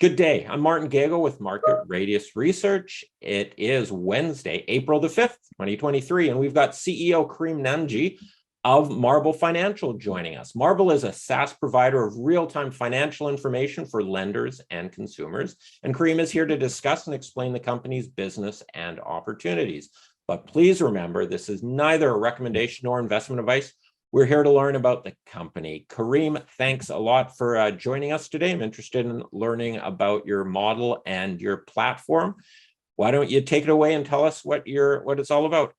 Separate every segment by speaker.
Speaker 1: Good day. I'm Martin Gago with Market Radius Research. It is Wednesday, April the 5th, 2023, and we've got CEO Karim Nanji of MRBL Financial joining us. MRBL is a SaaS provider of real-time financial information for lenders and consumers, and Karim is here to discuss and explain the company's business and opportunities. But please remember, this is neither a recommendation nor investment advice. We're here to learn about the company. Karim, thanks a lot for joining us today. I'm interested in learning about your model and your platform. Why don't you take it away and tell us what it's all about?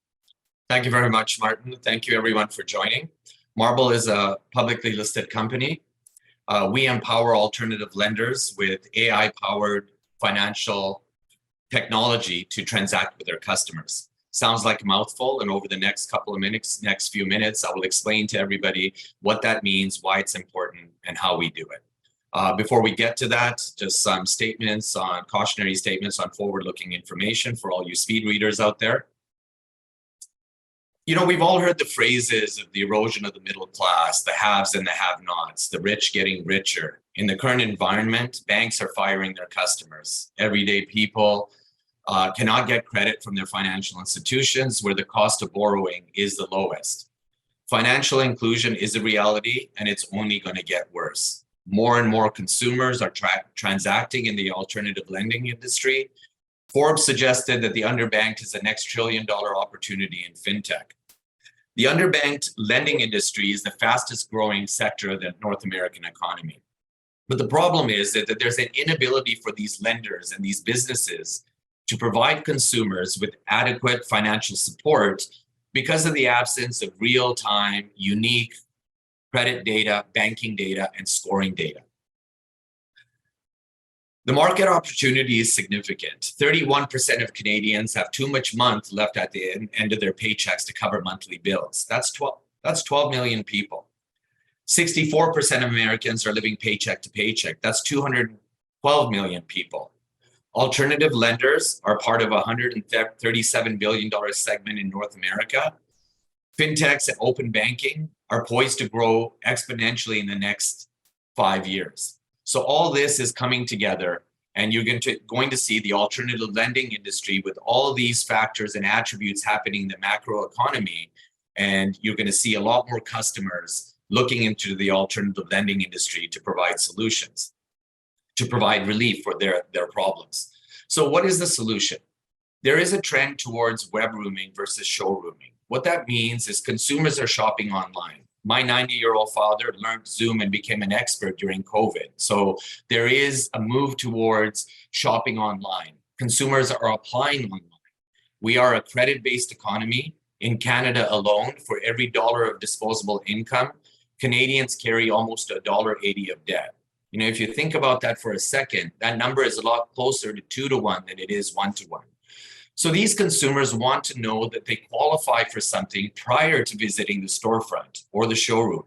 Speaker 2: Thank you very much, Martin. Thank you, everyone, for joining. MRBL is a publicly listed company. We empower alternative lenders with AI-powered financial technology to transact with their customers. Sounds like a mouthful, and over the next few minutes, I will explain to everybody what that means, why it's important, and how we do it. Before we get to that, just some cautionary statements on forward-looking information for all you speed readers out there. You know, we've all heard the phrases of the erosion of the middle class, the haves and the have-nots, the rich getting richer. In the current environment, banks are firing their customers. Everyday people cannot get credit from their financial institutions where the cost of borrowing is the lowest. Financial inclusion is a reality, and it's only going to get worse. More and more consumers are transacting in the alternative lending industry. Forbes suggested that the underbanked is the next trillion-dollar opportunity in fintech. The underbanked lending industry is the fastest growing sector of the North American economy. But the problem is that there's an inability for these lenders and these businesses to provide consumers with adequate financial support because of the absence of real-time, unique credit data, banking data, and scoring data. The market opportunity is significant. 31% of Canadians have too much month left at the end of their paychecks to cover monthly bills. That's 12 million people. 64% of Americans are living paycheck to paycheck. That's 212 million people. Alternative lenders are part of a $137 billion segment in North America. Fintechs and open banking are poised to grow exponentially in the next 5 years. So all this is coming together, and you're going to see the alternative lending industry with all these factors and attributes happening in the macro economy, and you're going to see a lot more customers looking into the alternative lending industry to provide solutions, to provide relief for their problems. So what is the solution? There is a trend towards web rooming versus showrooming. What that means is consumers are shopping online. My 90-year-old father learned Zoom and became an expert during COVID. So there is a move towards shopping online. Consumers are applying online. We are a credit-based economy. In Canada alone, for every dollar of disposable income, Canadians carry almost $1.80 of debt. You know, if you think about that for a second, that number is a lot closer to 2 to 1 than it is 1 to 1. So these consumers want to know that they qualify for something prior to visiting the storefront or the showroom.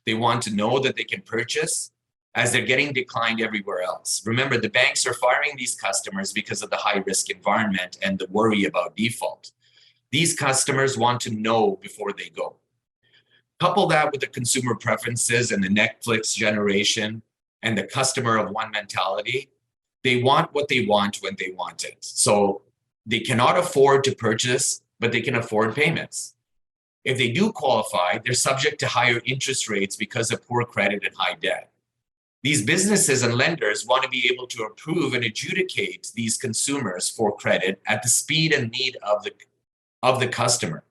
Speaker 2: They want to know that they can purchase as they're getting declined everywhere else. Remember, the banks are firing these customers because of the high-risk environment and the worry about default. These customers want to know before they go. Couple that with the consumer preferences and the Netflix generation and the customer of one mentality. They want what they want when they want it. So they cannot afford to purchase, but they can afford payments. If they do qualify, they're subject to higher interest rates because of poor credit and high debt. These businesses and lenders want to be able to approve and adjudicate these consumers for credit at the speed and need of the customer.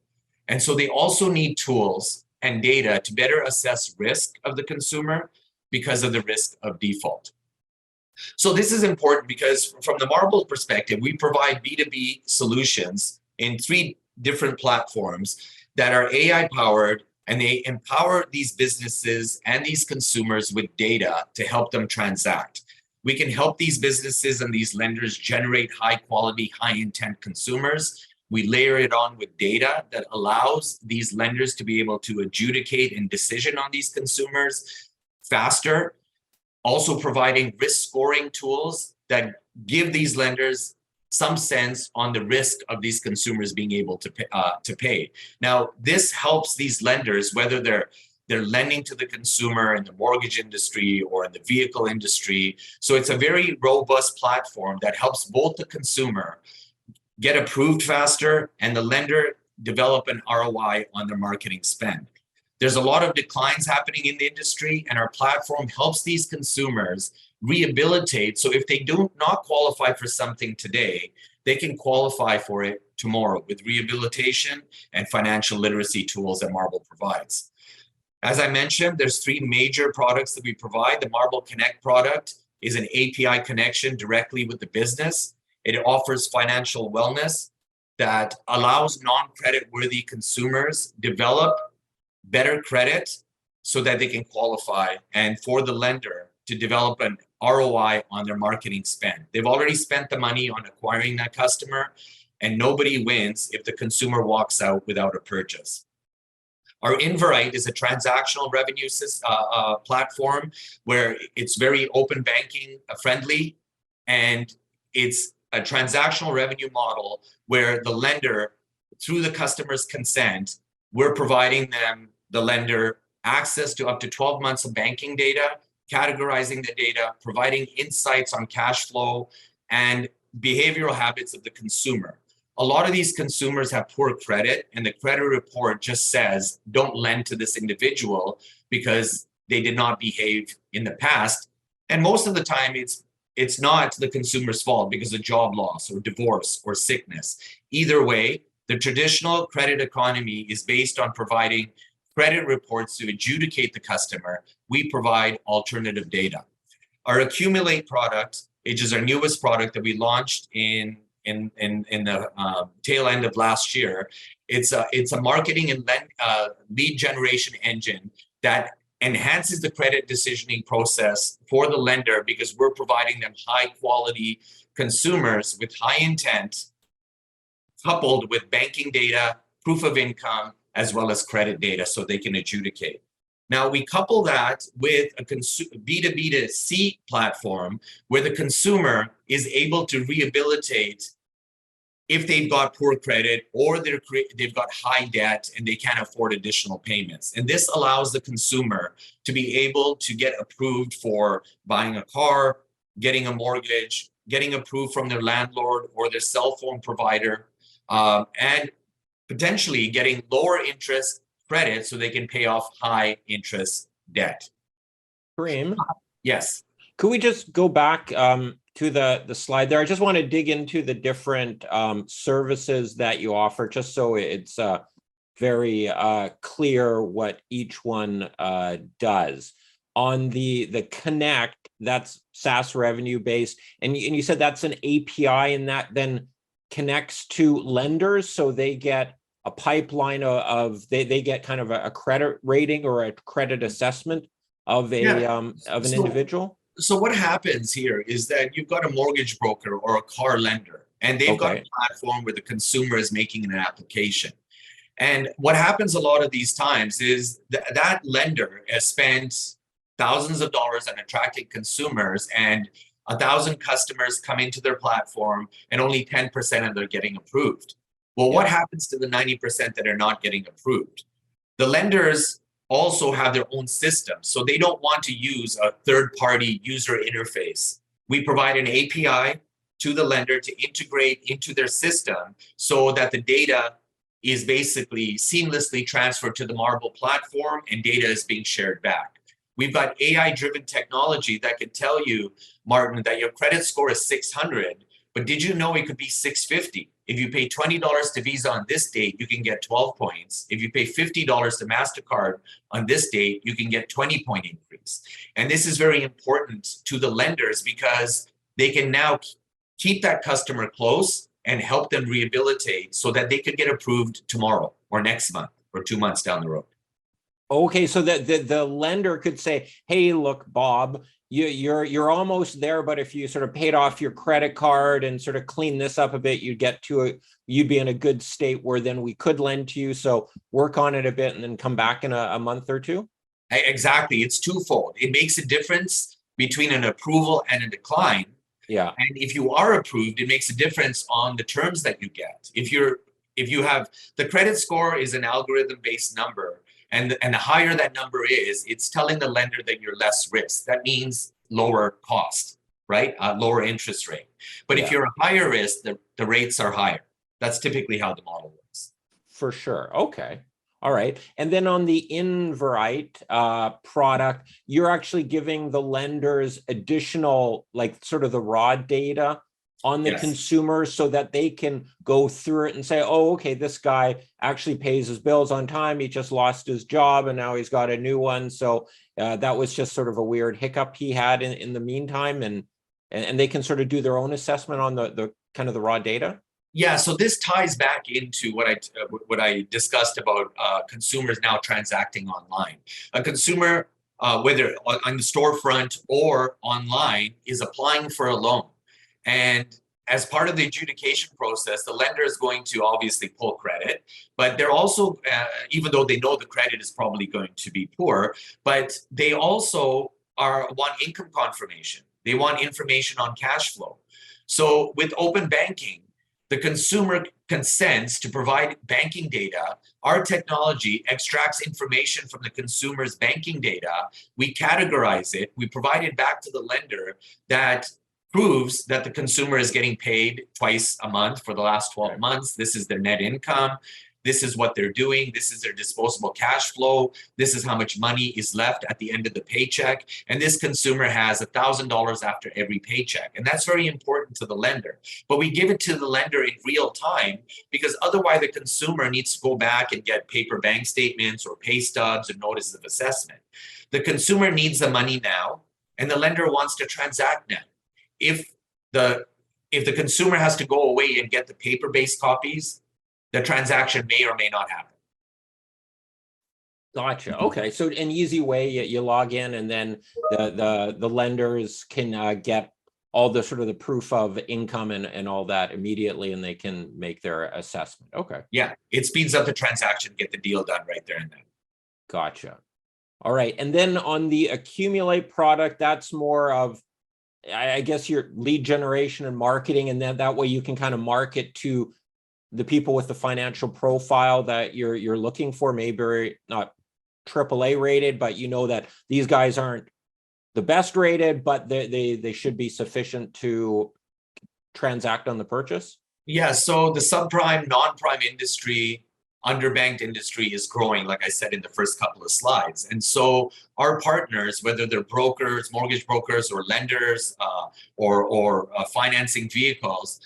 Speaker 2: And so they also need tools and data to better assess risk of the consumer because of the risk of default. So this is important because from the MRBL perspective, we provide B2B solutions in 3 different platforms that are AI-powered, and they empower these businesses and these consumers with data to help them transact. We can help these businesses and these lenders generate high-quality, high-intent consumers. We layer it on with data that allows these lenders to be able to adjudicate and decision on these consumers faster. Also providing risk scoring tools that give these lenders some sense on the risk of these consumers being able to pay. Now, this helps these lenders, whether they're They're lending to the consumer in the mortgage industry or in the vehicle industry. So it's a very robust platform that helps both the consumer get approved faster and the lender develop an ROI on their marketing spend. There's a lot of declines happening in the industry, and our platform helps these consumers rehabilitate. So if they do not qualify for something today, they can qualify for it tomorrow with rehabilitation and financial literacy tools that Marble provides. As I mentioned, there's 3 major products that we provide. The Marble Connect product is an API connection directly with the business. It offers financial wellness that allows non-credit worthy consumers develop better credit so that they can qualify, and for the lender to develop an ROI on their marketing spend. They've already spent the money on acquiring that customer, and nobody wins if the consumer walks out without a purchase. Our Inverite is a transactional revenue platform where it's very open banking friendly, and it's a transactional revenue model where the lender, through the customer's consent, we're providing them, the lender, access to up to 12 months of banking data, categorizing the data, providing insights on cash flow and behavioral habits of the consumer. A lot of these consumers have poor credit, and the credit report just says, don't lend to this individual because they did not behave in the past. And most of the time, it's not the consumer's fault because of job loss or divorce or sickness. Either way, the traditional credit economy is based on providing credit reports to adjudicate the customer. We provide alternative data. Our Accumulate product, which is our newest product that we launched in the tail end of last year, it's a marketing and lead generation engine that enhances the credit decisioning process for the lender, because we're providing them high quality consumers with high intent, coupled with banking data, proof of income, as well as credit data so they can adjudicate. Now we couple that with a B2B2C platform where the consumer is able to rehabilitate if they've got poor credit or they've got high debt and they can't afford additional payments. And this allows the consumer to be able to get approved for buying a car, getting a mortgage, getting approved from their landlord or their cell phone provider, and potentially getting lower interest credit so they can pay off high interest debt.
Speaker 1: Karim?
Speaker 2: Yes.
Speaker 1: Could we just go back to the slide there? I just want to dig into the different services that you offer, just so it's very clear what each one does. On the Connect, that's SaaS revenue based, and you said that's an API, and that then connects to lenders, so they get a pipeline of they get kind of a credit rating or a credit assessment of an individual.
Speaker 2: So what happens here is that you've got a mortgage broker or a car lender, and they've got a platform where the consumer is making an application. And what happens a lot of these times is that lender has spent thousands of dollars on attracting consumers, and 1,000 customers come into their platform and only 10% of them are getting approved. Well, what happens to the 90% that are not getting approved? The lenders also have their own system, so they don't want to use a third-party user interface. We provide an API to the lender to integrate into their system so that the data is basically seamlessly transferred to the Marble platform and data is being shared back. We've got AI-driven technology that can tell you, Martin, that your credit score is 600, but did you know it could be 650? If you pay $20 to Visa on this date, you can get 12 points. If you pay $50 to MasterCard on this date, you can get 20-point increase. And this is very important to the lenders because they can now keep that customer close and help them rehabilitate so that they could get approved tomorrow or next month or 2 months down the road.
Speaker 1: Okay, so that the lender could say, hey, look, Bob, you're almost there, but if you sort of paid off your credit card and sort of clean this up a bit, you'd be in a good state where then we could lend to you. So work on it a bit and then come back in a month or two.
Speaker 2: Exactly. It's twofold. It makes a difference between an approval and a decline.
Speaker 1: Yeah.
Speaker 2: And if you are approved, it makes a difference on the terms that you get. If you have the credit score is an algorithm-based number And the higher that number is, it's telling the lender that you're less risk. That means lower cost, right? Lower interest rate. But if you're a higher risk, the rates are higher. That's typically how the model works.
Speaker 1: For sure. Okay. All right. And then on the Invite product, you're actually giving the lenders additional, like sort of the raw data on the consumer so that they can go through it and say, oh, okay, this guy actually pays his bills on time. He just lost his job and now he's got a new one. So that was just sort of a weird hiccup he had in the meantime. And they can sort of do their own assessment on the kind of the raw data.
Speaker 2: Yeah, so this ties back into what I discussed about consumers now transacting online. A consumer, whether on the storefront or online, is applying for a loan. And as part of the adjudication process, the lender is going to obviously pull credit, but they're also, even though they know the credit is probably going to be poor, but they also want income confirmation. They want information on cash flow. So with open banking, the consumer consents to provide banking data. Our technology extracts information from the consumer's banking data. We categorize it. We provide it back to the lender that proves that the consumer is getting paid twice a month for the last 12 months. This is their net income. This is what they're doing. This is their disposable cash flow. This is how much money is left at the end of the paycheck. And this consumer has $1,000 after every paycheck. And that's very important to the lender. But we give it to the lender in real time because otherwise the consumer needs to go back and get paper bank statements or pay stubs or notices of assessment. The consumer needs the money now and the lender wants to transact now. If the consumer has to go away and get the paper-based copies, the transaction may or may not happen.
Speaker 1: Gotcha. Okay. So an easy way, you log in and then the lenders can get all the sort of the proof of income and all that immediately, and they can make their assessment. Okay.
Speaker 2: Yeah. It speeds up the transaction, get the deal done right there and then.
Speaker 1: Gotcha. All right. And then on the Accumulate product, that's more of, I guess, your lead generation and marketing. And then that way you can kind of market to the people with the financial profile that you're looking for, maybe not AAA rated, but you know that these guys aren't the best rated, but they should be sufficient to transact on the purchase.
Speaker 2: Yeah, so the subprime, non-prime industry, underbanked industry is growing, like I said in the first couple of slides. And so our partners, whether they're brokers, mortgage brokers, or lenders, or financing vehicles,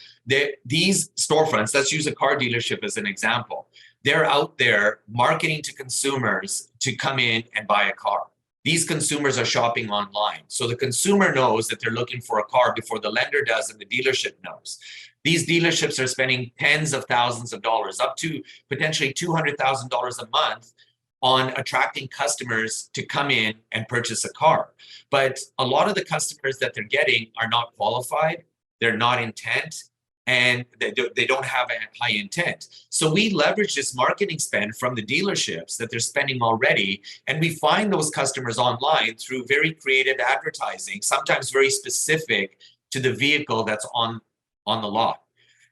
Speaker 2: these storefronts, let's use a car dealership as an example, they're out there marketing to consumers to come in and buy a car. These consumers are shopping online. So the consumer knows that they're looking for a car before the lender does and the dealership knows. These dealerships are spending tens of thousands of dollars, up to potentially $200,000 a month on attracting customers to come in and purchase a car. But a lot of the customers that they're getting are not qualified, they're not intent, and they don't have a high intent. So we leverage this marketing spend from the dealerships that they're spending already, and we find those customers online through very creative advertising, sometimes very specific to the vehicle that's on the lot.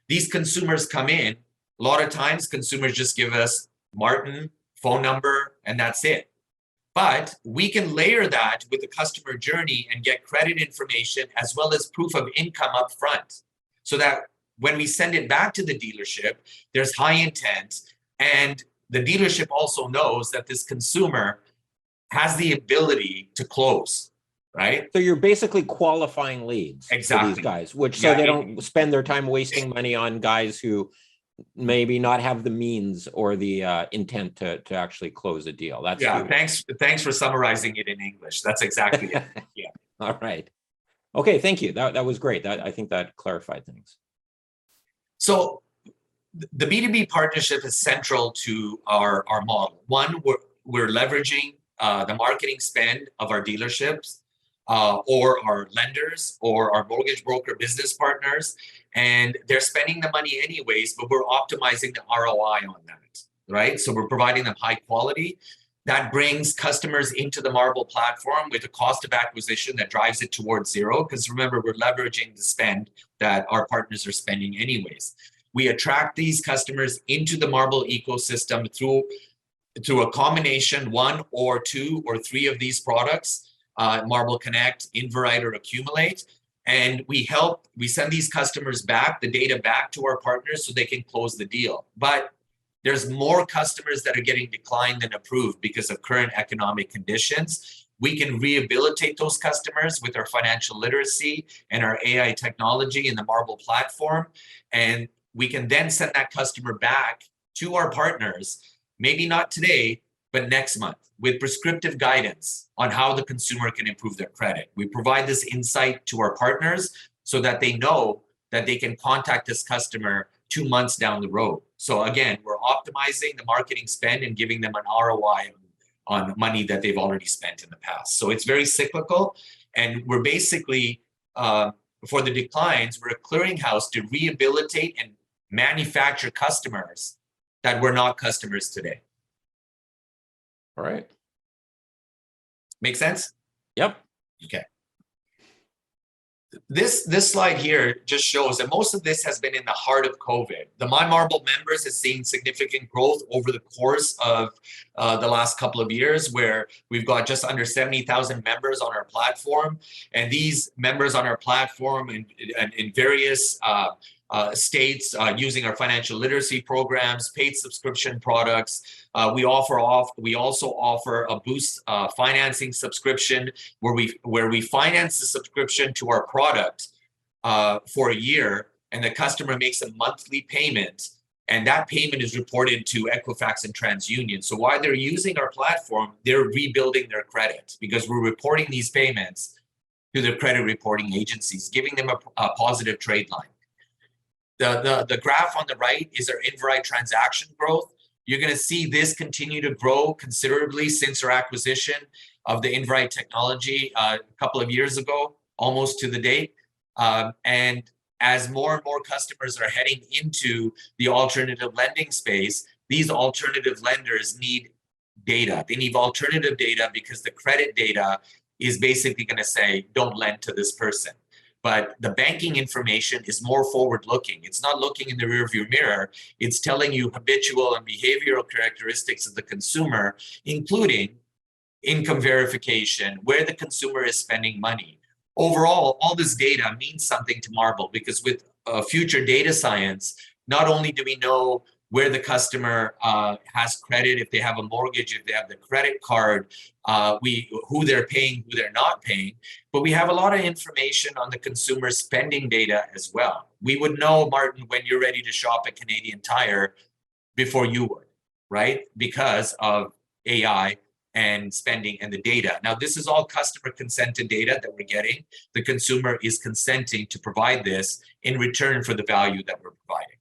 Speaker 2: These consumers come in, a lot of times consumers just give us Martin, phone number, and that's it. But we can layer that with the customer journey and get credit information as well as proof of income up front, so that when we send it back to the dealership, there's high intent, and the dealership also knows that this consumer has the ability to close, right?
Speaker 1: So you're basically qualifying leads for these guys, which so they don't spend their time wasting money on guys who maybe not have the means or the intent to actually close a deal. That's
Speaker 2: thanks for summarizing it in English. That's exactly it. Yeah.
Speaker 1: All right. Okay, thank you. That was great. I think that clarified things.
Speaker 2: So the B2B partnership is central to our model. One, we're leveraging the marketing spend of our dealerships or our lenders or our mortgage broker business partners, and they're spending the money anyways, but we're optimizing the ROI on that, right? So we're providing them high quality. That brings customers into the Marble platform with a cost of acquisition that drives it towards zero. Because remember, we're leveraging the spend that our partners are spending anyways. We attract these customers into the Marble ecosystem through through a combination, one or two or three of these products, Marble Connect, Invite, or Accumulate. And we send these customers back, the data back to our partners so they can close the deal. But there's more customers that are getting declined than approved because of current economic conditions. We can rehabilitate those customers with our financial literacy and our AI technology in the Marble platform. And we can then send that customer back to our partners, maybe not today, but next month, with prescriptive guidance on how the consumer can improve their credit. We provide this insight to our partners so that they know that they can contact this customer 2 months down the road. So again, we're optimizing the marketing spend and giving them an ROI on money that they've already spent in the past. So it's very cyclical. And we're basically, for the declines, we're a clearinghouse to rehabilitate and manufacture customers that were not customers today.
Speaker 1: All right.
Speaker 2: Make sense?
Speaker 1: Yep.
Speaker 2: Okay. This slide here just shows that most of this has been in the heart of COVID. The MyMarble members has seen significant growth over the course of the last couple of years, where we've got just under 70,000 members on our platform. And these members on our platform in various states using our financial literacy programs, paid subscription products. We also offer a boost financing subscription where we finance the subscription to our product for a year, and the customer makes a monthly payment, and that payment is reported to Equifax and TransUnion. So while they're using our platform, they're rebuilding their credit because we're reporting these payments to their credit reporting agencies, giving them a positive trade line. The graph on the right is our Invite transaction growth. You're going to see this continue to grow considerably since our acquisition of the Invite technology a couple of years ago, almost to the date. And as more and more customers are heading into the alternative lending space, these alternative lenders need data. They need alternative data because the credit data is basically going to say, don't lend to this person. But the banking information is more forward-looking. It's not looking in the rearview mirror. It's telling you habitual and behavioral characteristics of the consumer, including income verification, where the consumer is spending money. Overall, all this data means something to Marble because with future data science, not only do we know where the customer has credit, if they have a mortgage, if they have the credit card, who they're paying, who they're not paying, but we have a lot of information on the consumer spending data as well. We would know, Martin, when you're ready to shop at Canadian Tire before you would, right? Because of AI and spending and the data. Now, this is all customer consented data that we're getting. The consumer is consenting to provide this in return for the value that we're providing.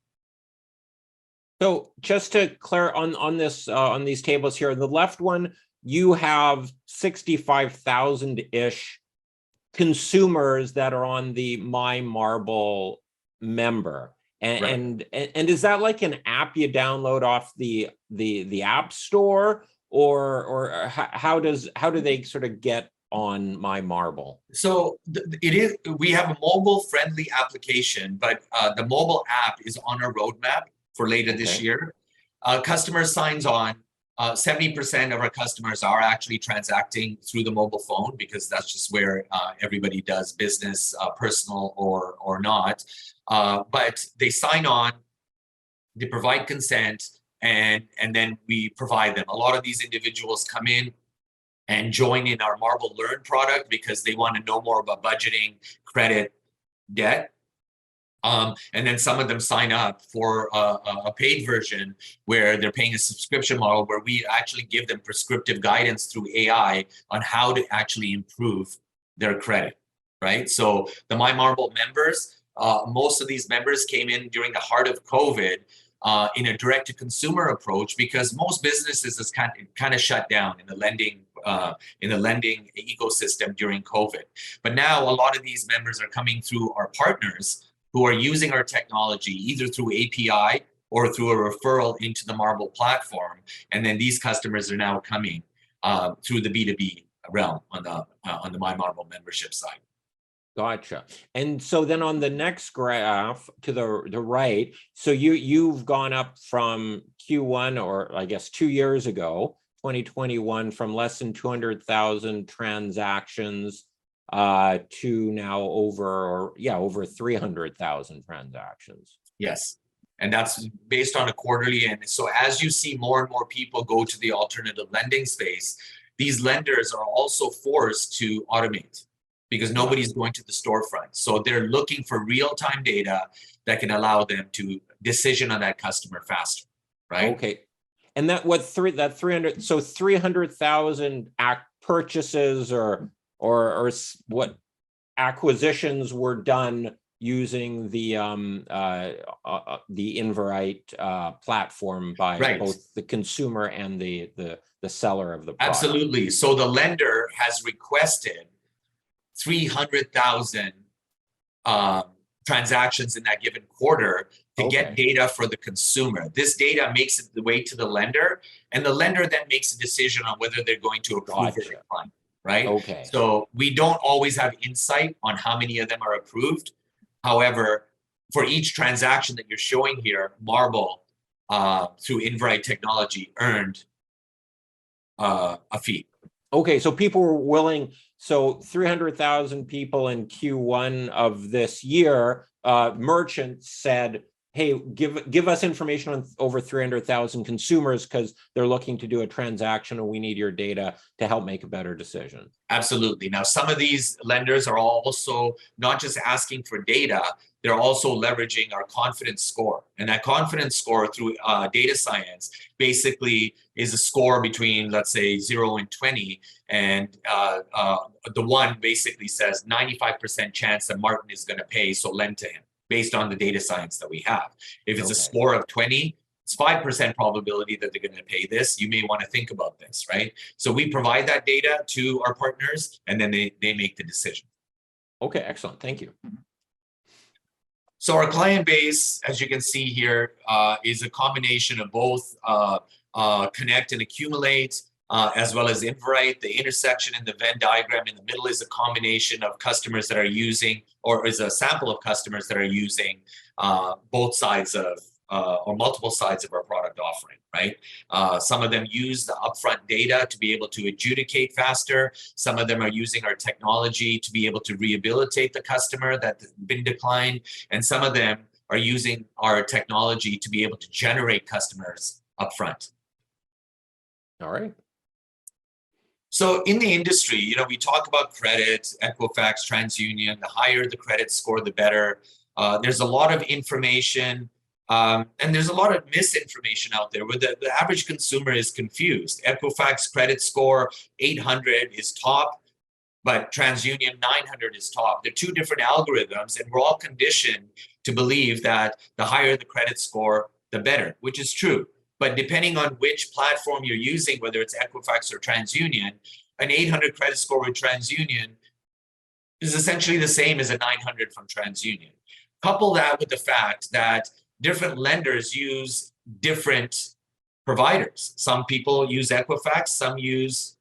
Speaker 1: So just to clear on these tables here, the left one, you have 65,000-ish consumers that are on the MyMarble member. And,
Speaker 2: right.
Speaker 1: and is that like an app you download off the app store, or how do they sort of get on MyMarble?
Speaker 2: So it is, we have a mobile friendly application, but the mobile app is on our roadmap for later this year. Customer signs on. 70% of our customers are actually transacting through the mobile phone because that's just where everybody does business, personal or not. But they sign on, they provide consent, and then we provide them. A lot of these individuals come in and join in our Marble Learn product because they want to know more about budgeting, credit, debt. And then some of them sign up for a paid version where they're paying a subscription model where we actually give them prescriptive guidance through AI on how to actually improve their credit, right? So the MyMarble members, most of these members came in during the heart of COVID in a direct-to-consumer approach because most businesses is kind of shut down in the lending ecosystem during COVID. But now a lot of these members are coming through our partners who are using our technology either through API or through a referral into the Marble platform. And then these customers are now coming through the B2B realm on the MyMarble membership side.
Speaker 1: Gotcha. And so then on the next graph to the right, so you've gone up from Q1, or I guess 2 years ago, 2021, from less than 200,000 transactions to now over 300,000 transactions.
Speaker 2: Yes. And that's based on a quarterly. And so as you see more and more people go to the alternative lending space, these lenders are also forced to automate because nobody's going to the storefront. So they're looking for real-time data that can allow them to decision on that customer faster, right?
Speaker 1: Okay. And that 300, so 300,000 purchases or what acquisitions were done using the Inverite platform by both the consumer and the seller of the product.
Speaker 2: Absolutely. So the lender has requested 300,000 transactions in that given quarter to get data for the consumer. This data makes it the way to the lender, and the lender then makes a decision on whether they're going to approve or decline, right?
Speaker 1: Okay.
Speaker 2: So we don't always have insight on how many of them are approved. However, for each transaction that you're showing here, Marble, through Inverite technology, earned a fee.
Speaker 1: Okay, so people were willing, so 300,000 people in Q1 of this year, merchants said, hey, give us information on over 300,000 consumers because they're looking to do a transaction and we need your data to help make a better decision.
Speaker 2: Absolutely. Now, some of these lenders are also not just asking for data, they're also leveraging our confidence score. And that confidence score through data science basically is a score between, let's say, 0 and 20. And the one basically says 95% chance that Martin is going to pay, so lend to him, based on the data science that we have. If it's a score of 20, it's 5% probability that they're going to pay this. You may want to think about this, right? So we provide that data to our partners, and then they make the decision.
Speaker 1: Okay, excellent. Thank you.
Speaker 2: So our client base, as you can see here, is a combination of both Connect and Accumulate, as well as Inverite. The intersection in the Venn diagram in the middle is a combination of customers that are using, or is a sample of customers that are using both sides of, or multiple sides of our product offering, right? Some of them use the upfront data to be able to adjudicate faster. Some of them are using our technology to be able to rehabilitate the customer that's been declined. And some of them are using our technology to be able to generate customers upfront.
Speaker 1: All right.
Speaker 2: So in the industry, you know, we talk about credit, Equifax, TransUnion. The higher the credit score, the better. There's a lot of information. And there's a lot of misinformation out there where the average consumer is confused. Equifax credit score 800 is top, but TransUnion 900 is top. They're two different algorithms, and we're all conditioned to believe that the higher the credit score, the better, which is true. But depending on which platform you're using, whether it's Equifax or TransUnion, an 800 credit score with TransUnion is essentially the same as a 900 from TransUnion. Couple that with the fact that different lenders use different providers. Some people use Equifax, some use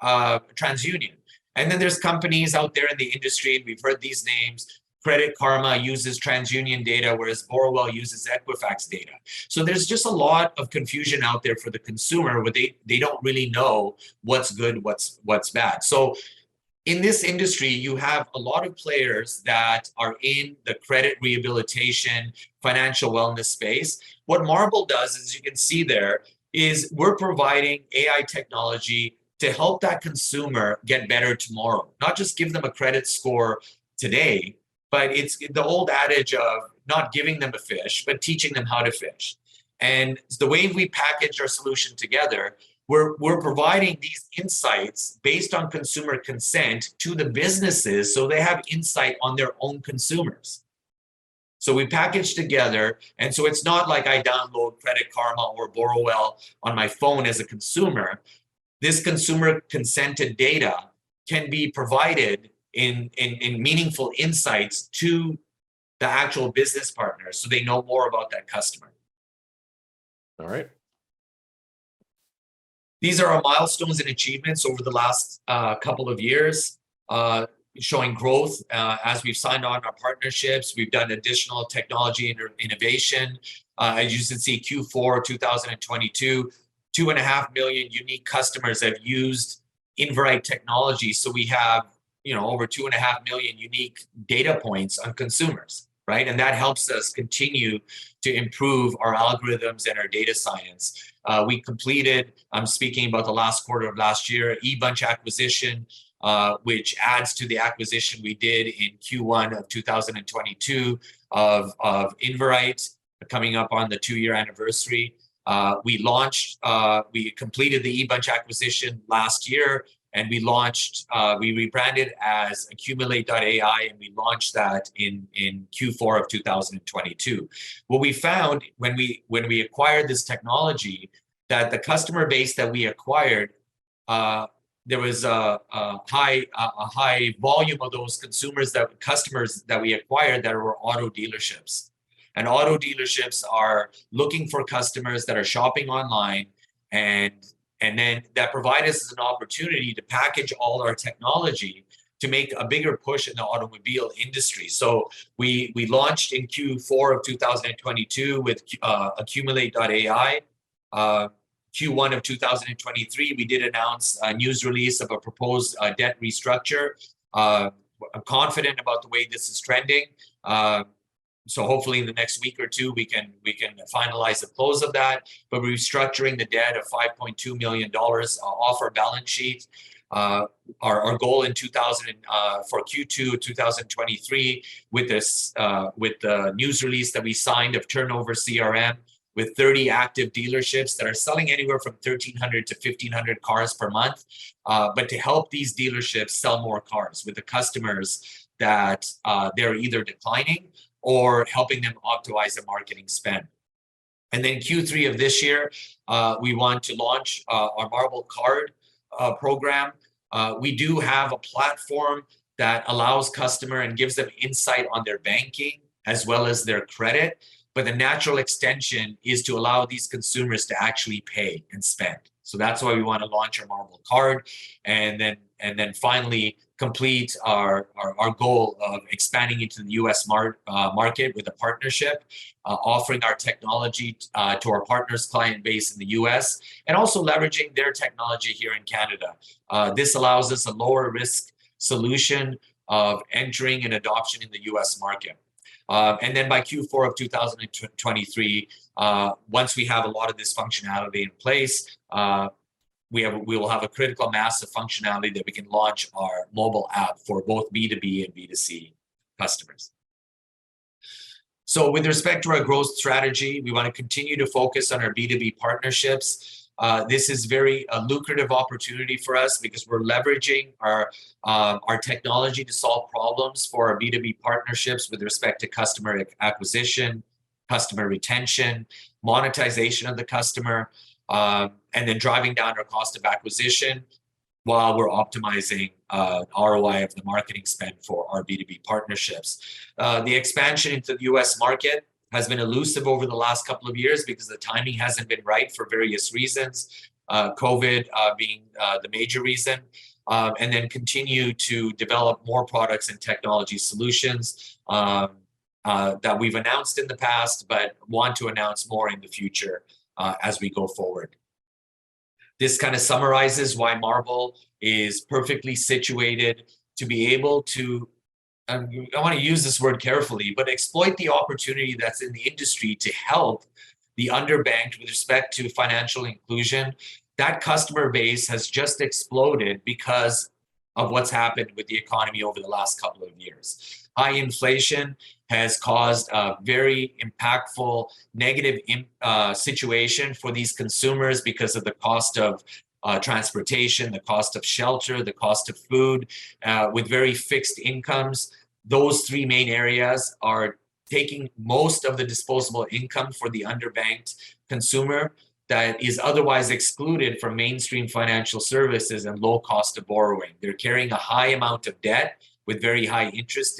Speaker 2: TransUnion. And then there's companies out there in the industry, and we've heard these names. Credit Karma uses TransUnion data, whereas Borrowell uses Equifax data. So there's just a lot of confusion out there for the consumer where they don't really know what's good, what's bad. So in this industry, you have a lot of players that are in the credit rehabilitation, financial wellness space. What Marble does, as you can see there, is we're providing AI technology to help that consumer get better tomorrow. Not just give them a credit score today, but it's the old adage of not giving them a fish, but teaching them how to fish. And the way we package our solution together, we're providing these insights based on consumer consent to the businesses so they have insight on their own consumers. So we package together, and so it's not like I download Credit Karma or Borrowell on my phone as a consumer. This consumer consented data can be provided in meaningful insights to the actual business partners so they know more about that customer.
Speaker 1: All right.
Speaker 2: These are our milestones and achievements over the last couple of years. showing growth as we've signed on our partnerships. We've done additional technology innovation. As you can see, Q4 2022, 2.5 million unique customers have used Inverite technology. So we have, over 2.5 million unique data points on consumers, right? And that helps us continue to improve our algorithms and our data science. We completed, I'm speaking about the last quarter of last year, eBunch acquisition, which adds to the acquisition we did in Q1 of 2022 of Inverite, coming up on the 2-year anniversary. We completed the eBunch acquisition last year, and we rebranded as Accumulate.ai, and we launched that in Q4 of 2022. What we found when we acquired this technology, that the customer base that we acquired, there was a high volume of those customers that we acquired that were auto dealerships. And auto dealerships are looking for customers that are shopping online, and then that provide us an opportunity to package all our technology to make a bigger push in the automobile industry. So we launched in Q4 of 2022 with Accumulate.ai. Q1 of 2023, we did announce a news release of a proposed debt restructure. I'm confident about the way this is trending. So hopefully in the next week or two, we can finalize the close of that. But we're restructuring the debt of $5.2 million off our balance sheet. Our goal in for Q2 2023 with the news release that we signed of Turnover CRM, with 30 active dealerships that are selling anywhere from 1,300 to 1,500 cars per month, but to help these dealerships sell more cars with the customers that they're either declining or helping them optimize their marketing spend. And then Q3 of this year, we want to launch our Marble Card program. We do have a platform that allows customer and gives them insight on their banking as well as their credit. But the natural extension is to allow these consumers to actually pay and spend. So that's why we want to launch our Marble Card, and then finally complete our goal of expanding into the U.S. market with a partnership, offering our technology to our partners' client base in the U.S. and also leveraging their technology here in Canada. This allows us a lower risk solution of entering and adoption in the U.S. market. And then by Q4 of 2023, once we have a lot of this functionality in place, we will have a critical mass of functionality that we can launch our mobile app for both B2B and B2C customers. So with respect to our growth strategy, we want to continue to focus on our B2B partnerships. This is very lucrative opportunity for us because we're leveraging our technology to solve problems for our B2B partnerships with respect to customer acquisition, customer retention, monetization of the customer, and then driving down our cost of acquisition while we're optimizing ROI of the marketing spend for our B2B partnerships. The expansion into the US market has been elusive over the last couple of years because the timing hasn't been right for various reasons, COVID being the major reason, and then continue to develop more products and technology solutions that we've announced in the past, but want to announce more in the future as we go forward. This kind of summarizes why Marble is perfectly situated to be able to, I want to use this word carefully, but exploit the opportunity that's in the industry to help the underbanked with respect to financial inclusion. That customer base has just exploded because of what's happened with the economy over the last couple of years. High inflation has caused a very impactful negative situation for these consumers because of the cost of transportation, the cost of shelter, the cost of food, with very fixed incomes. Those three main areas are taking most of the disposable income for the underbanked consumer that is otherwise excluded from mainstream financial services and low cost of borrowing. They're carrying a high amount of debt with very high interest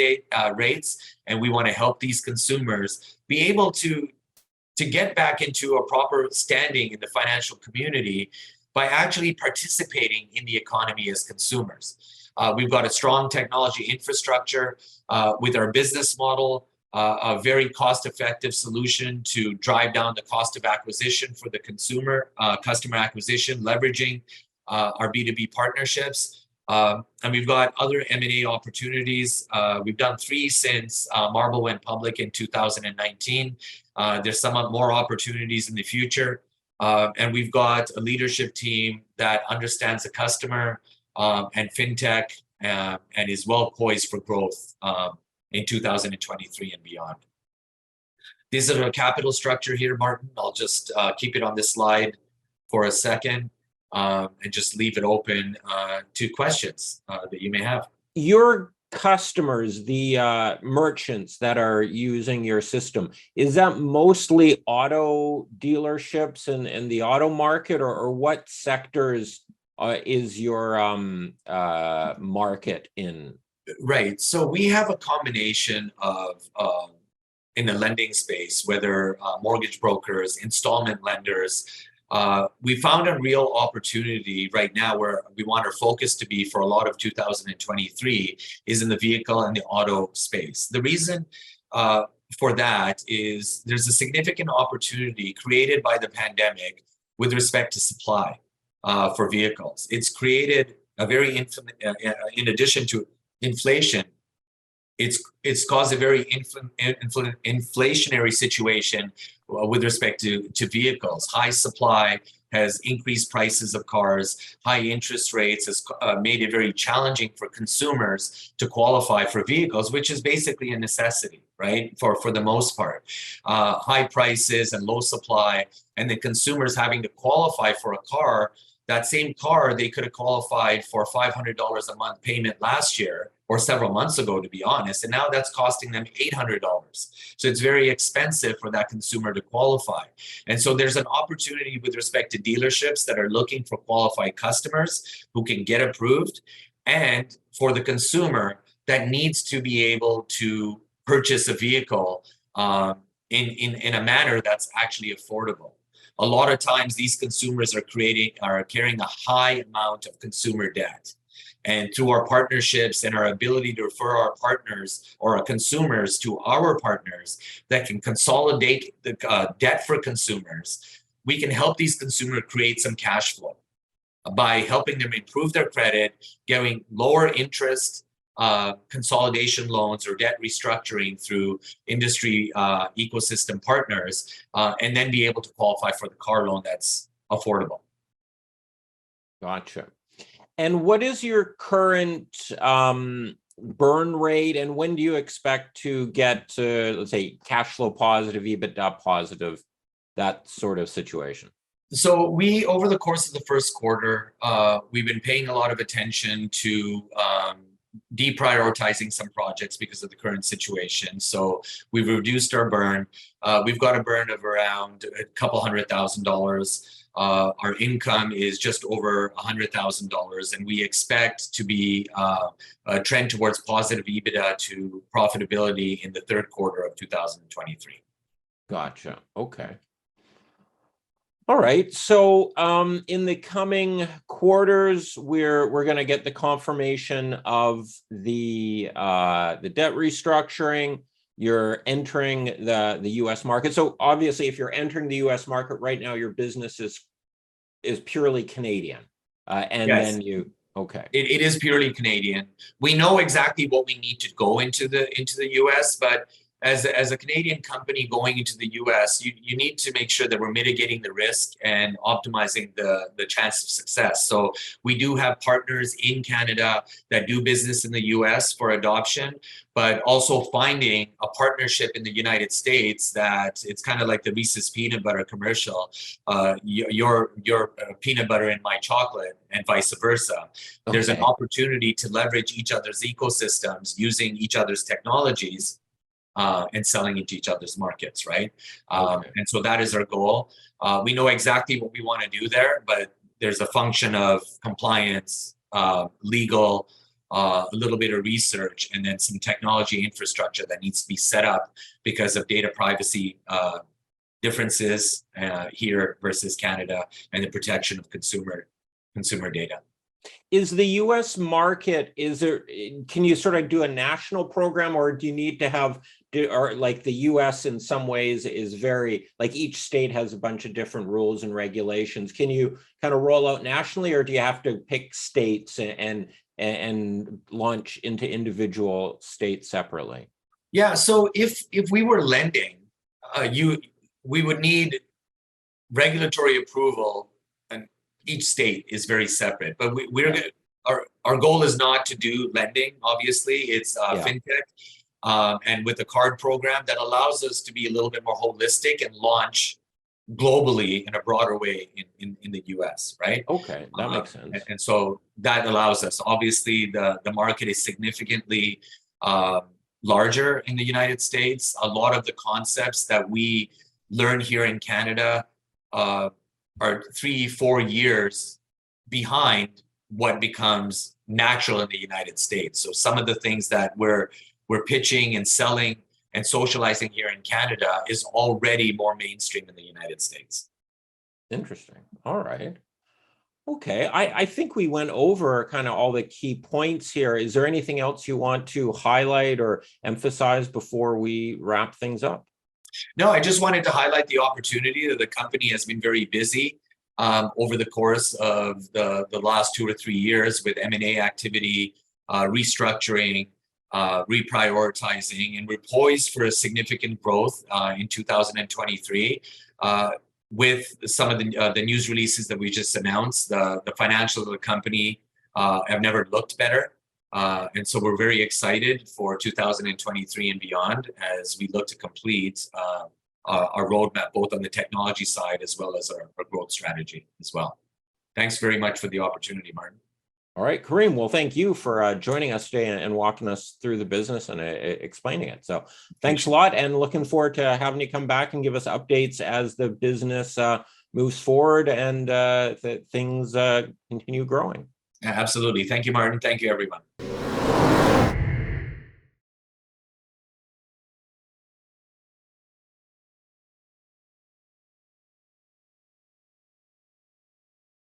Speaker 2: rates, and we want to help these consumers be able to get back into a proper standing in the financial community by actually participating in the economy as consumers. We've got a strong technology infrastructure with our business model, a very cost-effective solution to drive down the cost of acquisition for the consumer, customer acquisition, leveraging our B2B partnerships. And we've got other M&A opportunities. We've done 3 since Marble went public in 2019. There's somewhat more opportunities in the future. And we've got a leadership team that understands the customer and fintech and is well poised for growth in 2023 and beyond. This is a capital structure here, Martin. I'll just keep it on this slide for a second and just leave it open to questions that you may have.
Speaker 1: Your customers, the merchants that are using your system, is that mostly auto dealerships and the auto market, or what sectors is your market in?
Speaker 2: Right. So we have a combination of in the lending space, whether mortgage brokers, installment lenders. We found a real opportunity right now where we want our focus to be for a lot of 2023 is in the vehicle and the auto space. The reason for that is there's a significant opportunity created by the pandemic with respect to supply for vehicles. It's created a very, in addition to inflation, it's caused a very inflationary situation with respect to vehicles. High supply has increased prices of cars. High interest rates has made it very challenging for consumers to qualify for vehicles, which is basically a necessity, right? For the most part. High prices and low supply, and the consumers having to qualify for a car. That same car, they could have qualified for $500 a month payment last year, or several months ago, to be honest, and now that's costing them $800. So it's very expensive for that consumer to qualify. And so there's an opportunity with respect to dealerships that are looking for qualified customers who can get approved, and for the consumer that needs to be able to purchase a vehicle in a manner that's actually affordable. A lot of times these consumers are carrying a high amount of consumer debt. And through our partnerships and our ability to refer our partners or our consumers to our partners that can consolidate the debt for consumers, we can help these consumers create some cash flow by helping them improve their credit, getting lower interest consolidation loans or debt restructuring through industry ecosystem partners, and then be able to qualify for the car loan that's affordable.
Speaker 1: Gotcha. And what is your current burn rate, and when do you expect to get to, let's say, cash flow positive, EBITDA positive, that sort of situation?
Speaker 2: So we, over the course of the first quarter, we've been paying a lot of attention to deprioritizing some projects because of the current situation. So we've reduced our burn. We've got a burn of around $200,000. Our income is just over $100,000, and we expect to be a trend towards positive EBITDA to profitability in the third quarter of 2023.
Speaker 1: Gotcha. Okay. All right. So in the coming quarters, we're going to get the confirmation of the debt restructuring. You're entering the U.S. market. So obviously, if you're entering the U.S. market right now, your business is purely Canadian. And yes. Then you, okay.
Speaker 2: It is purely Canadian. We know exactly what we need to go into the U.S., but as a Canadian company going into the U.S., you need to make sure that we're mitigating the risk and optimizing the chance of success. So we do have partners in Canada that do business in the U.S. for adoption, but also finding a partnership in the United States that it's kind of like the Reese's peanut butter commercial, your peanut butter in my chocolate and vice versa. Okay. There's an opportunity to leverage each other's ecosystems using each other's technologies and selling into each other's markets, right? Okay. And so that is our goal. We know exactly what we want to do there, but there's a function of compliance, legal, a little bit of research, and then some technology infrastructure that needs to be set up because of data privacy differences here versus Canada and the protection of consumer data.
Speaker 1: Is the US market, can you sort of do a national program, or do you need to have, or like the US in some ways is very, like each state has a bunch of different rules and regulations. Can you kind of roll out nationally, or do you have to pick states and launch into individual states separately?
Speaker 2: Yeah, so if we were lending, we would need regulatory approval, and each state is very separate. But our goal is not to do lending. Obviously, it's fintech, and with the card program that allows us to be a little bit more holistic and launch globally in a broader way in the US, right?
Speaker 1: Okay, that makes sense.
Speaker 2: And so that allows us. Obviously, the market is significantly larger in the United States. A lot of the concepts that we learn here in Canada are 3-4 years behind what becomes natural in the United States. So some of the things that we're pitching and selling and socializing here in Canada is already more mainstream in the United States.
Speaker 1: Interesting. All right. Okay. I think we went over kind of all the key points here. Is there anything else you want to highlight or emphasize before we wrap things up?
Speaker 2: No, I just wanted to highlight the opportunity that the company has been very busy over the course of the last 2 or 3 years with M&A activity, restructuring, reprioritizing, and we're poised for a significant growth in 2023 with some of the news releases that we just announced. The financials of the company have never looked better. And so we're very excited for 2023 and beyond as we look to complete our roadmap, both on the technology side as well as our growth strategy as well. Thanks very much for the opportunity, Martin.
Speaker 1: All right, Karim. Well, thank you for joining us today and walking us through the business and explaining it. So thanks a lot, and looking forward to having you come back and give us updates as the business moves forward and things continue growing.
Speaker 2: Absolutely. Thank you, Martin. Thank you, everyone.